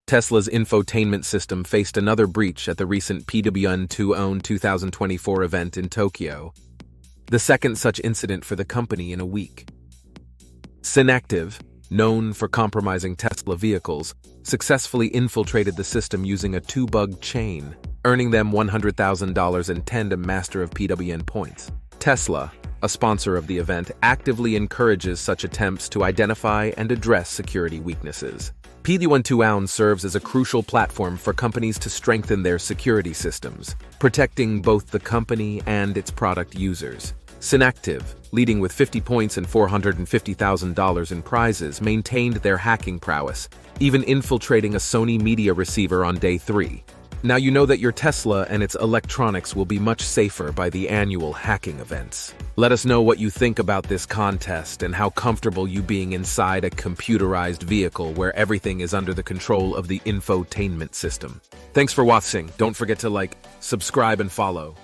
Tesla's infotainment system faced another breach at the recent Pwn2Own 2024 event in Tokyo, the second such incident for the company in a week. Synacktiv, known for compromising Tesla vehicles, successfully infiltrated the system using a two-bug chain, earning them $100,000 in tandem Master of Pwn points. Tesla, a sponsor of the event, actively encourages such attempts to identify and address security weaknesses. Pwn2Own serves as a crucial platform for companies to strengthen their security systems, protecting both the company and its product users. Synacktiv, leading with 50 points and $450,000 in prizes, maintained their hacking prowess, even infiltrating a Sony media receiver on day 3. Now you know that your Tesla and its electronics will be much safer by the annual hacking events. Let us know what you think about this contest and how comfortable you being inside a computerized vehicle where everything is under the control of the infotainment system. Thanks for watching. Don't forget to like, subscribe, and follow.